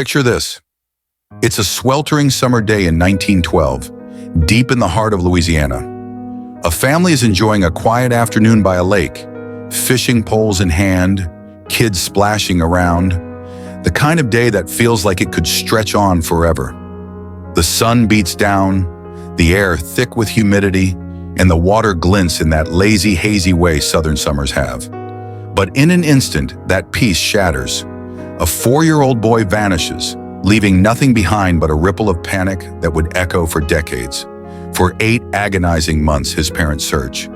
Picture this. It's a sweltering summer day in 1912, deep in the heart of Louisiana. A family is enjoying a quiet afternoon by a lake, fishing poles in hand, kids splashing around, the kind of day that feels like it could stretch on forever. The sun beats down, the air thick with humidity, and the water glints in that lazy, hazy way southern summers have. But in an instant, that peace shatters. A 4-year-old boy vanishes, leaving nothing behind but a ripple of panic that would echo for decades. For 8 agonizing months, his parents search.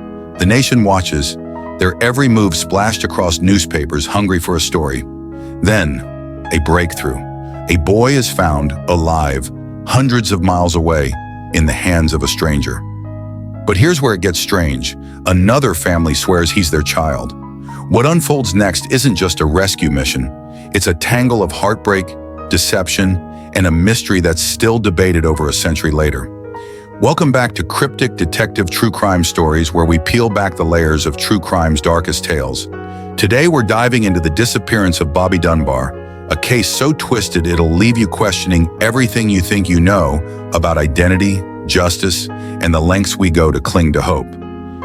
The nation watches, their every move splashed across newspapers hungry for a story. Then, a breakthrough. A boy is found, alive, hundreds of miles away, in the hands of a stranger. But here's where it gets strange. Another family swears he's their child. What unfolds next isn't just a rescue mission. It's a tangle of heartbreak, deception, and a mystery that's still debated over a century later. Welcome back to Cryptic Detective True Crime Stories, where we peel back the layers of true crime's darkest tales. Today we're diving into the disappearance of Bobby Dunbar, a case so twisted it'll leave you questioning everything you think you know about identity, justice, and the lengths we go to cling to hope.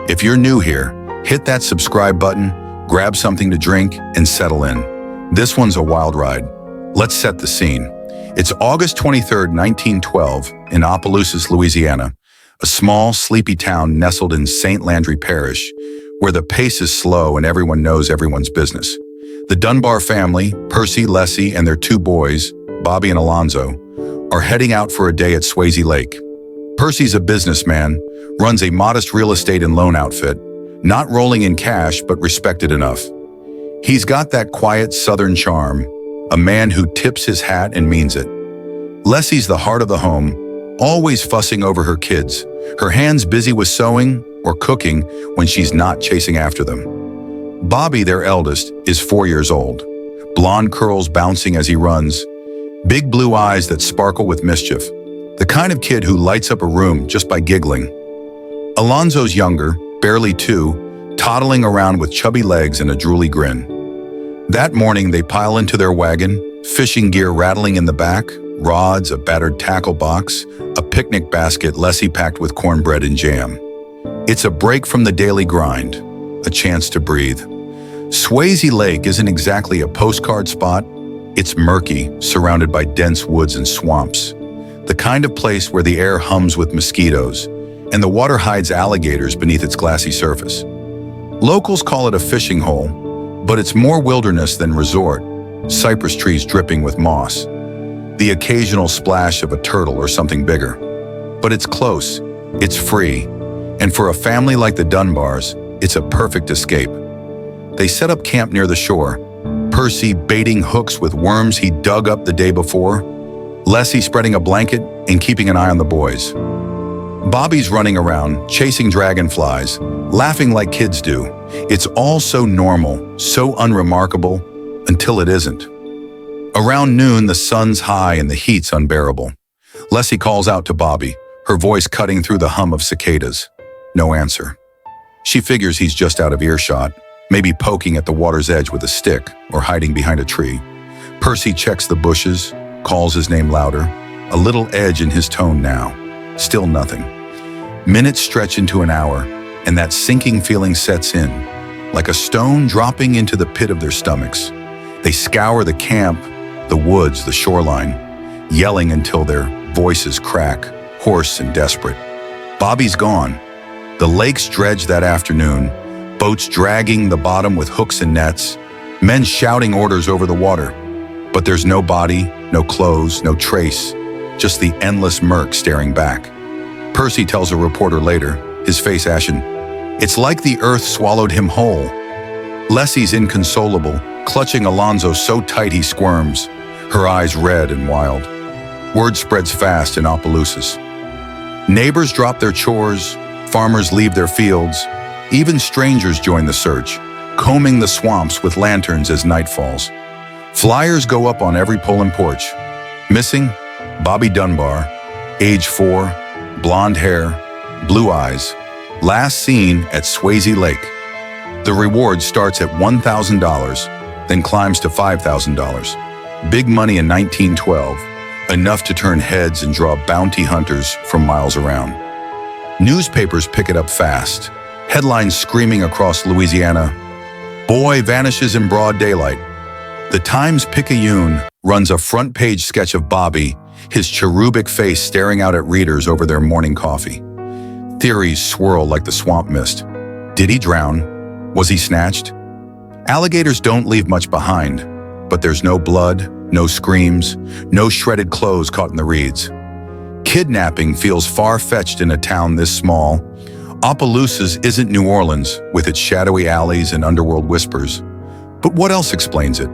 If you're new here, hit that subscribe button, grab something to drink, and settle in. This one's a wild ride. Let's set the scene. It's August 23, 1912, in Opelousas, Louisiana, a small, sleepy town nestled in St. Landry Parish, where the pace is slow and everyone knows everyone's business. The Dunbar family, Percy, Leslie, and their 2 boys, Bobby and Alonzo, are heading out for a day at Swayze Lake. Percy's a businessman, runs a modest real estate and loan outfit, not rolling in cash but respected enough. He's got that quiet southern charm, a man who tips his hat and means it. Leslie's the heart of the home, always fussing over her kids, her hands busy with sewing or cooking when she's not chasing after them. Bobby, their eldest, is 4 years old, blonde curls bouncing as he runs, big blue eyes that sparkle with mischief, the kind of kid who lights up a room just by giggling. Alonzo's younger, barely 2, toddling around with chubby legs and a drooly grin. That morning, they pile into their wagon, fishing gear rattling in the back, rods, a battered tackle box, a picnic basket Leslie packed with cornbread and jam. It's a break from the daily grind, a chance to breathe. Swayze Lake isn't exactly a postcard spot. It's murky, surrounded by dense woods and swamps. The kind of place where the air hums with mosquitoes, and the water hides alligators beneath its glassy surface. Locals call it a fishing hole, but it's more wilderness than resort, cypress trees dripping with moss, the occasional splash of a turtle or something bigger. But it's close, it's free, and for a family like the Dunbars, it's a perfect escape. They set up camp near the shore, Percy baiting hooks with worms he dug up the day before, Leslie spreading a blanket and keeping an eye on the boys. Bobby's running around, chasing dragonflies, laughing like kids do. It's all so normal, so unremarkable, until it isn't. Around noon, the sun's high and the heat's unbearable. Leslie calls out to Bobby, her voice cutting through the hum of cicadas. No answer. She figures he's just out of earshot, maybe poking at the water's edge with a stick or hiding behind a tree. Percy checks the bushes, calls his name louder, a little edge in his tone now. Still nothing. Minutes stretch into an hour, and that sinking feeling sets in, like a stone dropping into the pit of their stomachs. They scour the camp, the woods, the shoreline, yelling until their voices crack, hoarse and desperate. Bobby's gone. The lake's dredged that afternoon, boats dragging the bottom with hooks and nets, men shouting orders over the water. But there's no body, no clothes, no trace, just the endless murk staring back. Percy tells a reporter later, his face ashen, "It's like the earth swallowed him whole." Leslie's inconsolable, clutching Alonzo so tight he squirms, her eyes red and wild. Word spreads fast in Opelousas. Neighbors drop their chores, farmers leave their fields, even strangers join the search, combing the swamps with lanterns as night falls. Flyers go up on every pole and porch. Missing, Bobby Dunbar, age 4, blonde hair, blue eyes, last seen at Swayze Lake. The reward starts at $1,000, then climbs to $5,000. Big money in 1912, enough to turn heads and draw bounty hunters from miles around. Newspapers pick it up fast. Headlines screaming across Louisiana, "Boy vanishes in broad daylight." The Times-Picayune runs a front-page sketch of Bobby, his cherubic face staring out at readers over their morning coffee. Theories swirl like the swamp mist. Did he drown? Was he snatched? Alligators don't leave much behind, but there's no blood, no screams, no shredded clothes caught in the reeds. Kidnapping feels far-fetched in a town this small. Opelousas isn't New Orleans, with its shadowy alleys and underworld whispers. But what else explains it?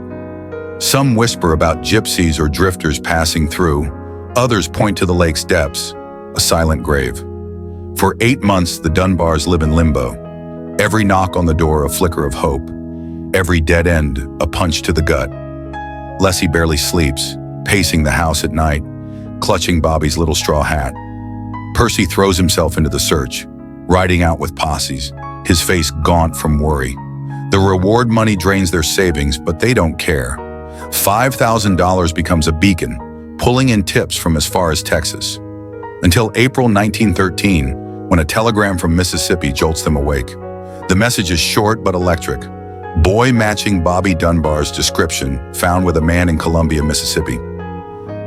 Some whisper about gypsies or drifters passing through. Others point to the lake's depths, a silent grave. For 8 months, the Dunbars live in limbo. Every knock on the door a flicker of hope. Every dead end a punch to the gut. Leslie barely sleeps, pacing the house at night, clutching Bobby's little straw hat. Percy throws himself into the search, riding out with posses, his face gaunt from worry. The reward money drains their savings, but they don't care. $5,000 becomes a beacon, pulling in tips from as far as Texas. Until April 1913, when a telegram from Mississippi jolts them awake. The message is short but electric. Boy matching Bobby Dunbar's description, found with a man in Columbia, Mississippi.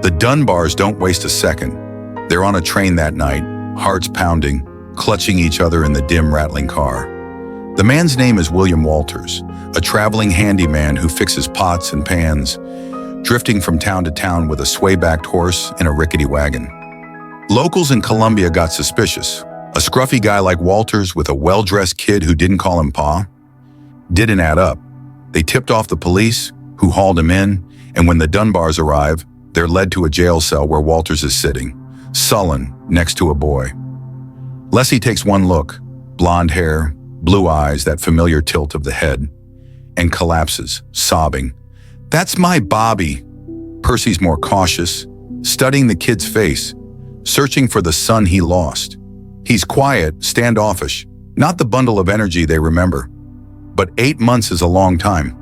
The Dunbars don't waste a second. They're on a train that night, hearts pounding, clutching each other in the dim, rattling car. The man's name is William Walters, a traveling handyman who fixes pots and pans, drifting from town to town with a sway-backed horse and a rickety wagon. Locals in Columbia got suspicious. A scruffy guy like Walters with a well-dressed kid who didn't call him Pa? Didn't add up. They tipped off the police, who hauled him in, and when the Dunbars arrive, they're led to a jail cell where Walters is sitting, sullen, next to a boy. Leslie takes one look, blonde hair, blue eyes, that familiar tilt of the head, and collapses, sobbing. "That's my Bobby." Percy's more cautious, studying the kid's face, searching for the son he lost. He's quiet, standoffish, not the bundle of energy they remember. But 8 months is a long time.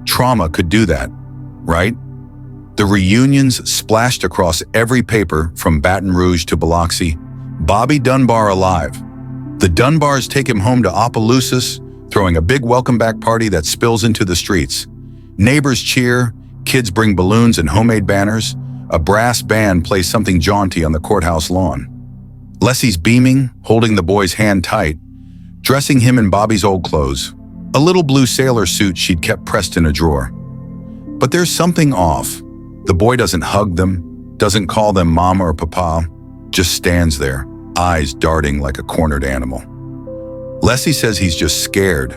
Trauma could do that, right? The reunions splashed across every paper from Baton Rouge to Biloxi. Bobby Dunbar alive. The Dunbars take him home to Opelousas, throwing a big welcome-back party that spills into the streets. Neighbors cheer, kids bring balloons and homemade banners. A brass band plays something jaunty on the courthouse lawn. Leslie's beaming, holding the boy's hand tight, dressing him in Bobby's old clothes, a little blue sailor suit she'd kept pressed in a drawer. But there's something off. The boy doesn't hug them, doesn't call them Mama or Papa, just stands there, eyes darting like a cornered animal. Leslie says he's just scared,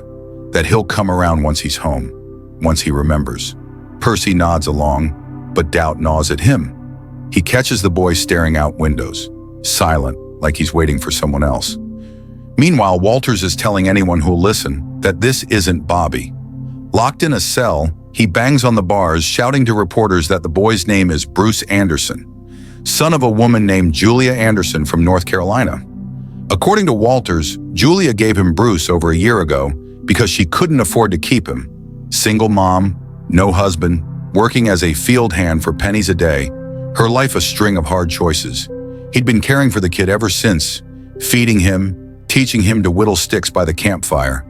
that he'll come around once he's home, once he remembers. Percy nods along, but doubt gnaws at him. He catches the boy staring out windows, silent, like he's waiting for someone else. Meanwhile, Walters is telling anyone who'll listen that this isn't Bobby. Locked in a cell, he bangs on the bars, shouting to reporters that the boy's name is Bruce Anderson, son of a woman named Julia Anderson from North Carolina. According to Walters, Julia gave him Bruce over a year ago because she couldn't afford to keep him. Single mom, no husband, working as a field hand for pennies a day, her life a string of hard choices. He'd been caring for the kid ever since, feeding him, teaching him to whittle sticks by the campfire.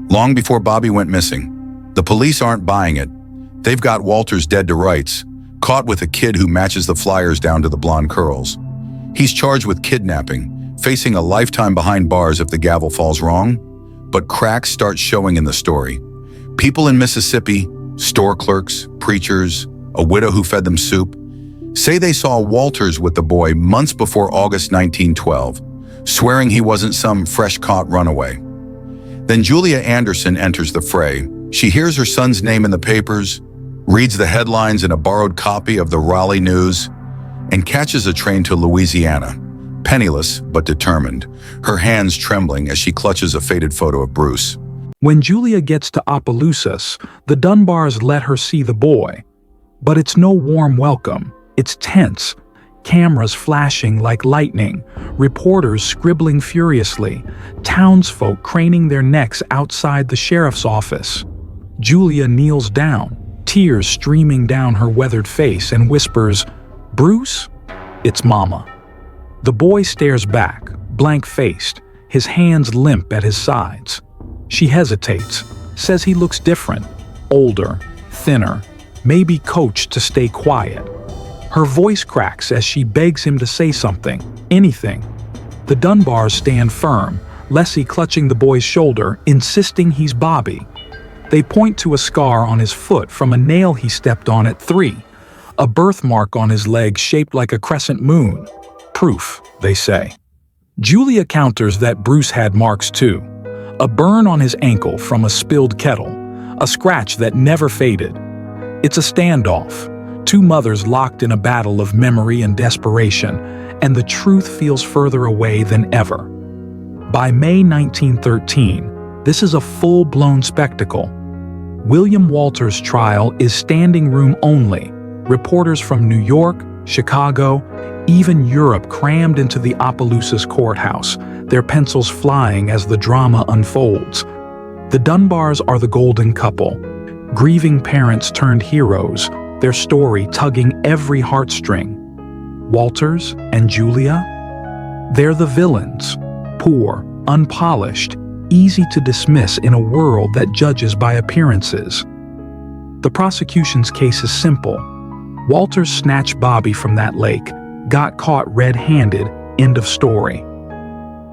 Long before Bobby went missing. The police aren't buying it. They've got Walters dead to rights, caught with a kid who matches the flyers down to the blonde curls. He's charged with kidnapping, facing a lifetime behind bars if the gavel falls wrong. But cracks start showing in the story. People in Mississippi, store clerks, preachers, a widow who fed them soup, say they saw Walters with the boy months before August 1912, swearing he wasn't some fresh-caught runaway. Then Julia Anderson enters the fray. She hears her son's name in the papers, reads the headlines in a borrowed copy of the Raleigh News, and catches a train to Louisiana, penniless but determined, her hands trembling as she clutches a faded photo of Bruce. When Julia gets to Opelousas, the Dunbars let her see the boy. But it's no warm welcome. It's tense. Cameras flashing like lightning, reporters scribbling furiously, townsfolk craning their necks outside the sheriff's office. Julia kneels down, tears streaming down her weathered face, and whispers, "Bruce?" "It's Mama." The boy stares back, blank-faced, his hands limp at his sides. She hesitates, says he looks different, older, thinner, maybe coached to stay quiet. Her voice cracks as she begs him to say something, anything. The Dunbars stand firm, Leslie clutching the boy's shoulder, insisting he's Bobby. They point to a scar on his foot from a nail he stepped on at 3, a birthmark on his leg shaped like a crescent moon. Proof, they say. Julia counters that Bruce had marks too. A burn on his ankle from a spilled kettle, a scratch that never faded. It's a standoff, two mothers locked in a battle of memory and desperation, and the truth feels further away than ever. By May 1913, this is a full-blown spectacle. William Walters' trial is standing room only. Reporters from New York, Chicago, even Europe crammed into the Opelousas courthouse, their pencils flying as the drama unfolds. The Dunbars are the golden couple, grieving parents turned heroes, their story tugging every heartstring. Walters and Julia? They're the villains, poor, unpolished, easy to dismiss in a world that judges by appearances. The prosecution's case is simple. Walters snatched Bobby from that lake, got caught red-handed, end of story.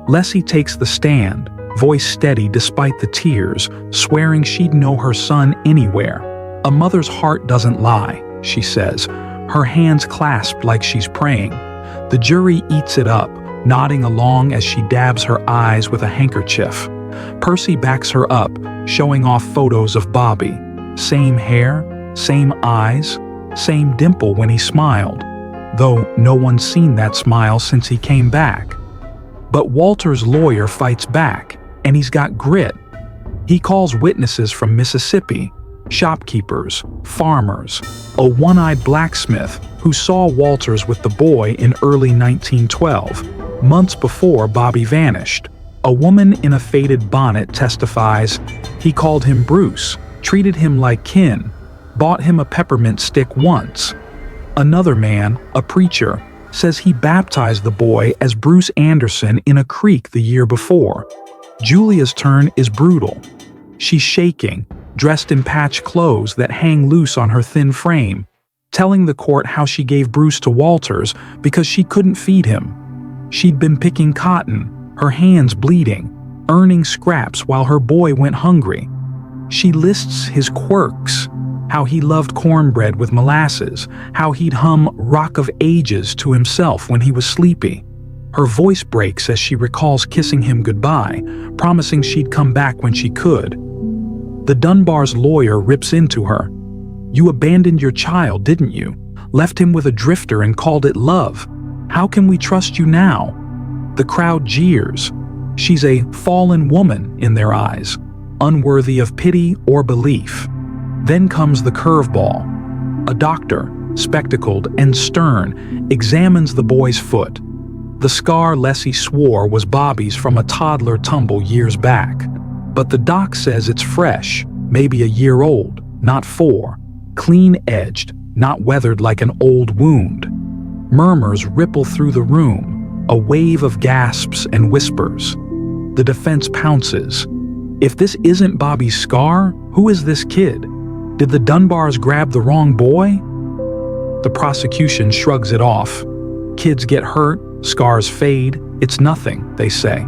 Leslie takes the stand, voice steady despite the tears, swearing she'd know her son anywhere. "A mother's heart doesn't lie," she says, her hands clasped like she's praying. The jury eats it up, nodding along as she dabs her eyes with a handkerchief. Percy backs her up, showing off photos of Bobby. Same hair, same eyes, same dimple when he smiled, though no one's seen that smile since he came back. But Walter's lawyer fights back, and he's got grit. He calls witnesses from Mississippi, shopkeepers, farmers, a one-eyed blacksmith who saw Walters with the boy in early 1912, months before Bobby vanished. A woman in a faded bonnet testifies he called him Bruce, treated him like kin, bought him a peppermint stick once. Another man, a preacher, says he baptized the boy as Bruce Anderson in a creek the year before. Julia's turn is brutal. She's shaking, dressed in patched clothes that hang loose on her thin frame, telling the court how she gave Bruce to Walters because she couldn't feed him. She'd been picking cotton, her hands bleeding, earning scraps while her boy went hungry. She lists his quirks, how he loved cornbread with molasses, how he'd hum Rock of Ages to himself when he was sleepy. Her voice breaks as she recalls kissing him goodbye, promising she'd come back when she could. The Dunbar's lawyer rips into her. "You abandoned your child, didn't you? Left him with a drifter and called it love. How can we trust you now?" The crowd jeers. She's a fallen woman in their eyes, unworthy of pity or belief. Then comes the curveball. A doctor, spectacled and stern, examines the boy's foot. The scar Leslie swore was Bobby's from a toddler tumble years back. But the doc says it's fresh, maybe a year old, not 4. Clean-edged, not weathered like an old wound. Murmurs ripple through the room, a wave of gasps and whispers. The defense pounces. If this isn't Bobby's scar, who is this kid? Did the Dunbars grab the wrong boy? The prosecution shrugs it off. Kids get hurt, scars fade, it's nothing, they say.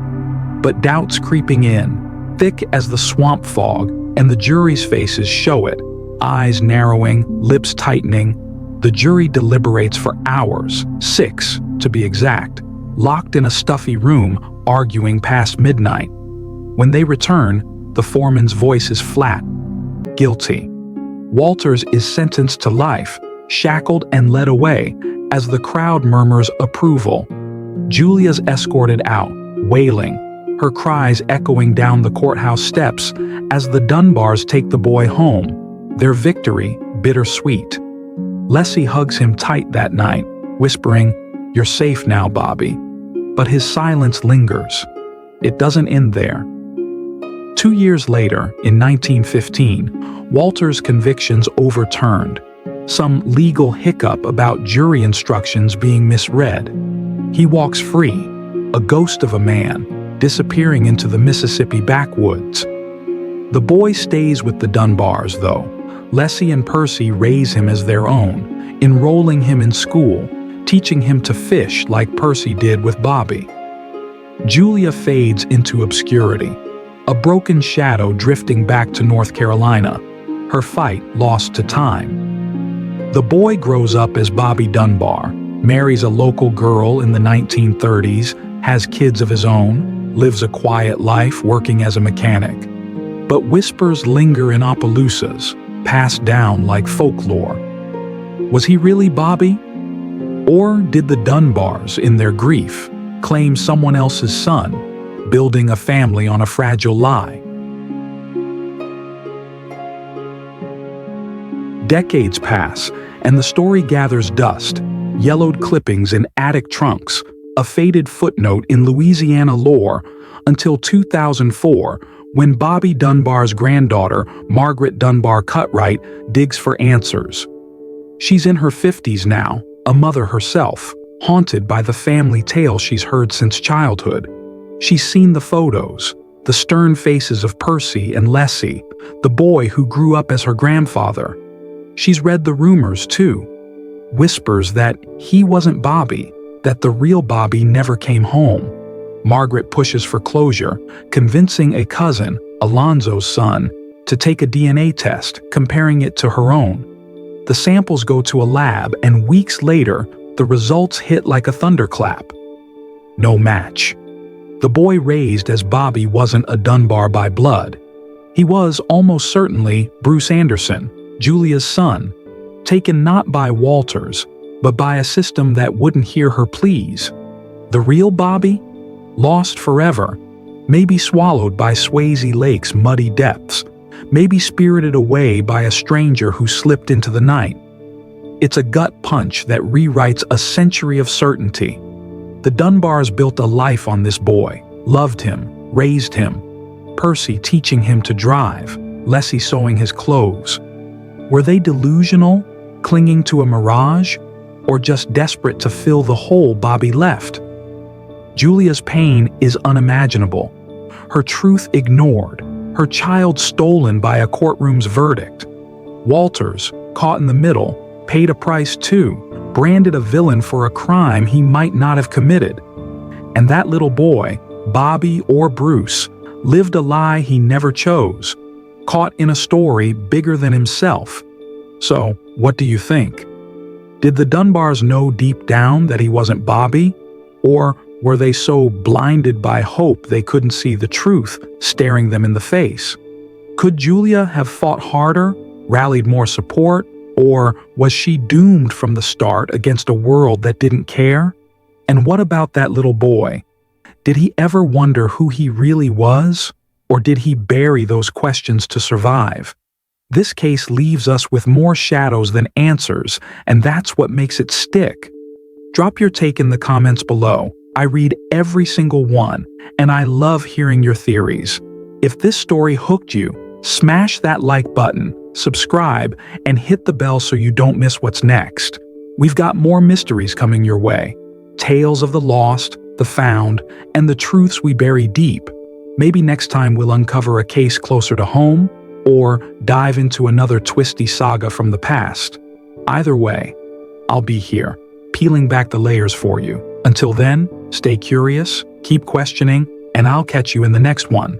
But doubt's creeping in, thick as the swamp fog, and the jury's faces show it. Eyes narrowing, lips tightening. The jury deliberates for hours, 6 to be exact, locked in a stuffy room, arguing past midnight. When they return, the foreman's voice is flat. Guilty. Walters is sentenced to life, shackled and led away, as the crowd murmurs approval. Julia's escorted out, wailing, her cries echoing down the courthouse steps as the Dunbars take the boy home, their victory bittersweet. Leslie hugs him tight that night, whispering, "You're safe now, Bobby." But his silence lingers. It doesn't end there. 2 years later, in 1915, Walter's convictions overturned. Some legal hiccup about jury instructions being misread. He walks free, a ghost of a man, disappearing into the Mississippi backwoods. The boy stays with the Dunbars, though. Leslie and Percy raise him as their own, enrolling him in school, teaching him to fish like Percy did with Bobby. Julia fades into obscurity, a broken shadow drifting back to North Carolina, her fight lost to time. The boy grows up as Bobby Dunbar, marries a local girl in the 1930s, has kids of his own, lives a quiet life working as a mechanic. But whispers linger in Opelousas, passed down like folklore. Was he really Bobby? Or did the Dunbars, in their grief, claim someone else's son, building a family on a fragile lie? Decades pass, and the story gathers dust, yellowed clippings in attic trunks, a faded footnote in Louisiana lore, until 2004, when Bobby Dunbar's granddaughter, Margaret Dunbar Cutright, digs for answers. She's in her 50s now, a mother herself, haunted by the family tale she's heard since childhood. She's seen the photos, the stern faces of Percy and Leslie, the boy who grew up as her grandfather. She's read the rumors, too. Whispers that he wasn't Bobby, that the real Bobby never came home. Margaret pushes for closure, convincing a cousin, Alonzo's son, to take a DNA test, comparing it to her own. The samples go to a lab, and weeks later, the results hit like a thunderclap. No match. The boy raised as Bobby wasn't a Dunbar by blood. He was almost certainly Bruce Anderson, Julia's son, taken not by Walters, but by a system that wouldn't hear her pleas. The real Bobby? Lost forever, maybe swallowed by Swayze Lake's muddy depths, maybe spirited away by a stranger who slipped into the night. It's a gut punch that rewrites a century of certainty. The Dunbars built a life on this boy, loved him, raised him. Percy teaching him to drive, Leslie sewing his clothes. Were they delusional, clinging to a mirage, or just desperate to fill the hole Bobby left? Julia's pain is unimaginable. Her truth ignored, her child stolen by a courtroom's verdict. Walters, caught in the middle, paid a price too, branded a villain for a crime he might not have committed. And that little boy, Bobby or Bruce, lived a lie he never chose, caught in a story bigger than himself. So, what do you think? Did the Dunbars know deep down that he wasn't Bobby? Or were they so blinded by hope they couldn't see the truth staring them in the face? Could Julia have fought harder, rallied more support, or was she doomed from the start against a world that didn't care? And what about that little boy? Did he ever wonder who he really was? Or did he bury those questions to survive? This case leaves us with more shadows than answers, and that's what makes it stick. Drop your take in the comments below. I read every single one, and I love hearing your theories. If this story hooked you, smash that like button, subscribe, and hit the bell so you don't miss what's next. We've got more mysteries coming your way. Tales of the lost, the found, and the truths we bury deep. Maybe next time we'll uncover a case closer to home, or dive into another twisty saga from the past. Either way, I'll be here, peeling back the layers for you. Until then, stay curious, keep questioning, and I'll catch you in the next one.